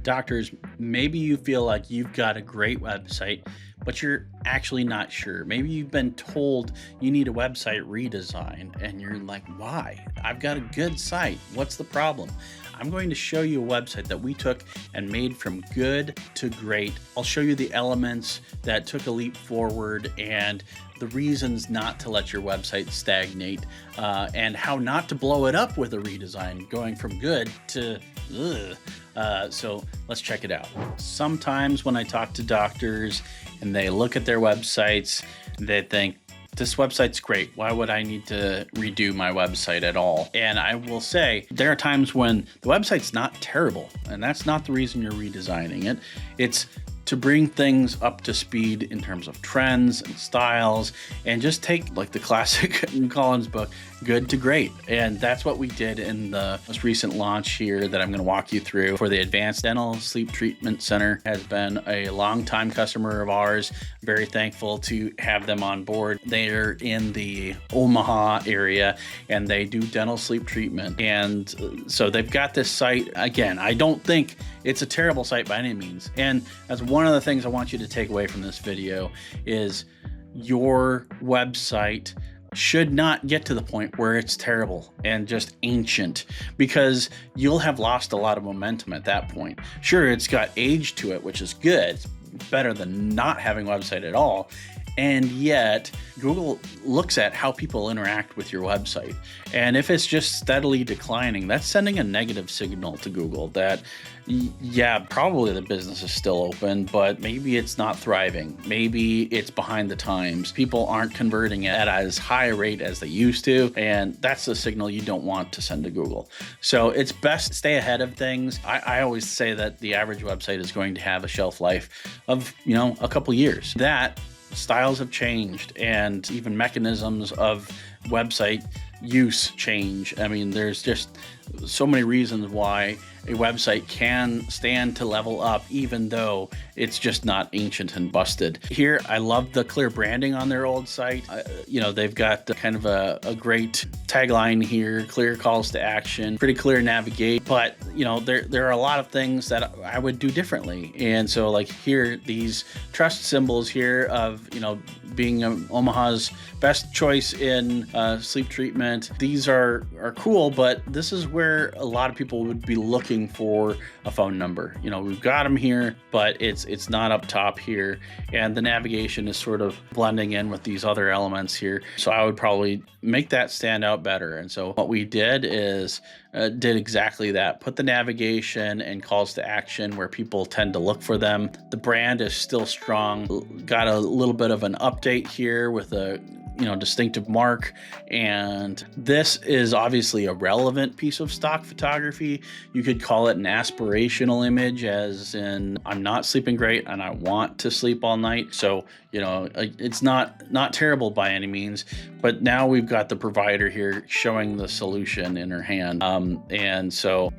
Doctors, maybe you feel like you've got a great website, but you're actually not sure. Maybe you've been told you need a website redesign and you're like, why? I've got a good site. What's the problem? I'm going to show you a website that we took and made from good to great. I'll show you the elements that took a leap forward and the reasons not to let your website stagnate, and how not to blow it up with a redesign, going from good to ugh. So let's check it out. Sometimes when I talk to doctors and they look at their websites, they think, this website's great. Why would I need to redo my website at all? And I will say there are times when the website's not terrible, and that's not the reason you're redesigning it. It's to bring things up to speed in terms of trends and styles, and just take, like the classic Collins book, good to great. And that's what we did in the most recent launch here that I'm going to walk you through for the Advanced Dental Sleep Treatment Center. Has been a longtime customer of ours. Very thankful to have them on board. They're in the Omaha area and they do dental sleep treatment. And so they've got this site. Again, I don't think it's a terrible site by any means. And that's one of the things I want you to take away from this video is your website should not get to the point where it's terrible and just ancient, because you'll have lost a lot of momentum at that point. Sure, it's got age to it, which is good. It's better than not having a website at all. And yet Google looks at how people interact with your website. And if it's just steadily declining, that's sending a negative signal to Google that, yeah, probably the business is still open, but maybe it's not thriving. Maybe it's behind the times. People aren't converting at as high a rate as they used to. And that's the signal you don't want to send to Google. So it's best to stay ahead of things. I always say that the average website is going to have a shelf life of, a couple years. That styles have changed and even mechanisms of website use change. I mean, there's just so many reasons why a website can stand to level up, even though it's just not ancient and busted. Here, I love the clear branding on their old site. They've got kind of a great tagline here, clear calls to action, pretty clear navigate, but there are a lot of things that I would do differently. And so like here, these trust symbols here of, being Omaha's best choice in sleep treatment. These are cool, but this is where a lot of people would be looking for a phone number. We've got them here, but it's not up top here. And the navigation is sort of blending in with these other elements here. So I would probably make that stand out better. And so what we did is did exactly that. Put the navigation and calls to action where people tend to look for them. The brand is still strong. Got a little bit of an update here with a distinctive mark. And this is obviously a relevant piece of stock photography. You could call it an aspirational image, as in I'm not sleeping great and I want to sleep all night. So, it's not terrible by any means, but now we've got the provider here showing the solution in her hand. And so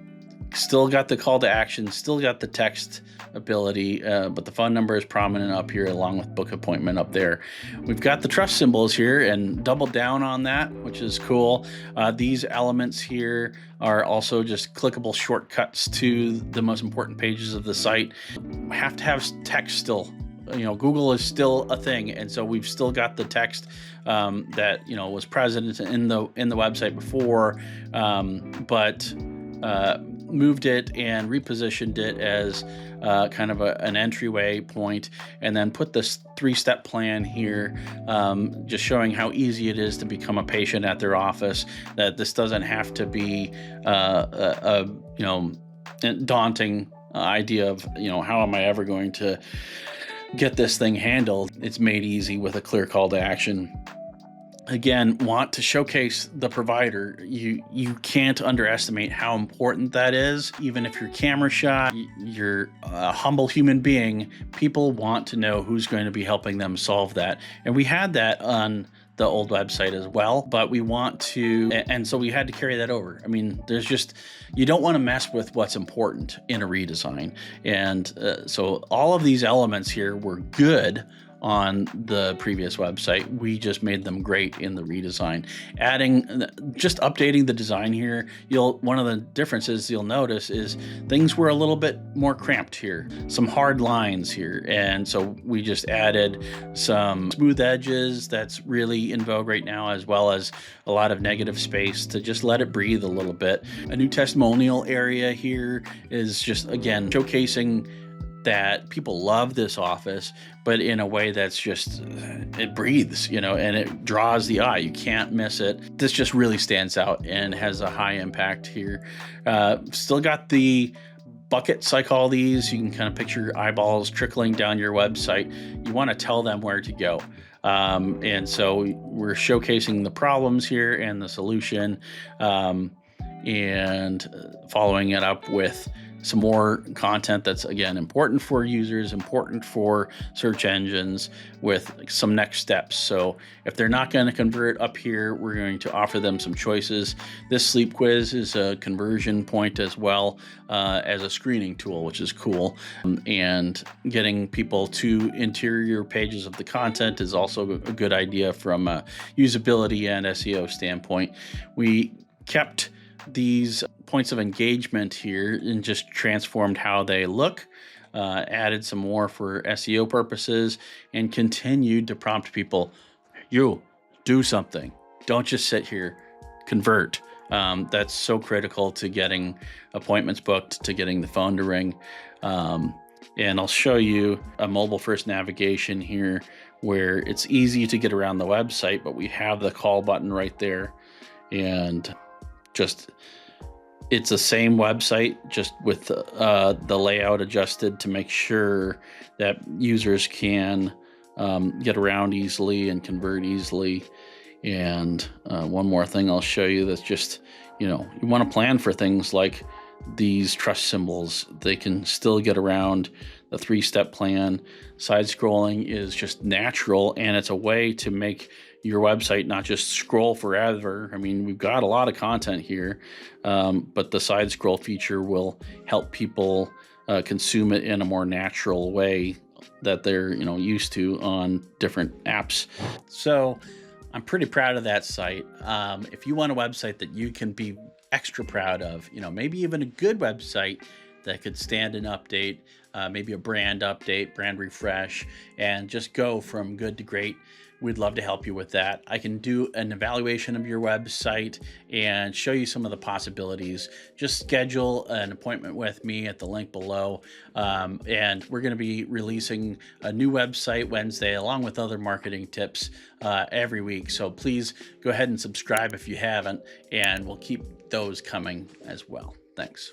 still got the call to action, still got the text ability, but the phone number is prominent up here along with book appointment up there. We've got the trust symbols here and double down on that, which is cool. These elements here are also just clickable shortcuts to the most important pages of the site. Have to have text still. Google is still a thing, and so we've still got the text that was present in the website before, but moved it and repositioned it as kind of an entryway point, and then put this 3-step plan here, just showing how easy it is to become a patient at their office, that this doesn't have to be a daunting idea of, how am I ever going to get this thing handled. It's made easy with a clear call to action. Again, want to showcase the provider. You can't underestimate how important that is. Even if you're camera shy, you're a humble human being, people want to know who's going to be helping them solve that. And we had that on the old website as well, but we want to, and so we had to carry that over. I mean, there's just, you don't want to mess with what's important in a redesign. And so all of these elements here were good on the previous website. We just made them great in the redesign. Just updating the design here, one of the differences you'll notice is things were a little bit more cramped here, some hard lines here. And so we just added some smooth edges that's really in vogue right now, as well as a lot of negative space to just let it breathe a little bit. A new testimonial area here is just, again, showcasing that people love this office, but in a way that's just, it breathes, and it draws the eye. You can't miss it. This just really stands out and has a high impact here. Still got the buckets, I call these. You can kind of picture eyeballs trickling down your website. You want to tell them where to go. And so we're showcasing the problems here and the solution, and following it up with some more content that's, again, important for users, important for search engines, with some next steps. So if they're not going to convert up here, we're going to offer them some choices. This sleep quiz is a conversion point as well, as a screening tool, which is cool. And getting people to interior pages of the content is also a good idea from a usability and SEO standpoint. We kept these points of engagement here and just transformed how they look, added some more for SEO purposes, and continued to prompt people, you do something. Don't just sit here, convert. That's so critical to getting appointments booked, to getting the phone to ring. And I'll show you a mobile first navigation here where it's easy to get around the website, but we have the call button right there. And it's the same website, just with the layout adjusted to make sure that users can get around easily and convert easily. And one more thing I'll show you that's just, you want to plan for things like these trust symbols. They can still get around the 3-step plan. Side scrolling is just natural, and it's a way to make your website not just scroll forever. I mean, we've got a lot of content here, but the side scroll feature will help people consume it in a more natural way that they're used to on different apps. So I'm pretty proud of that site. If you want a website that you can be extra proud of, maybe even a good website that could stand an update, maybe a brand update, brand refresh, and just go from good to great, we'd love to help you with that. I can do an evaluation of your website and show you some of the possibilities. Just schedule an appointment with me at the link below. And we're going to be releasing a new website Wednesday, along with other marketing tips every week. So please go ahead and subscribe if you haven't, and we'll keep those coming as well. Thanks.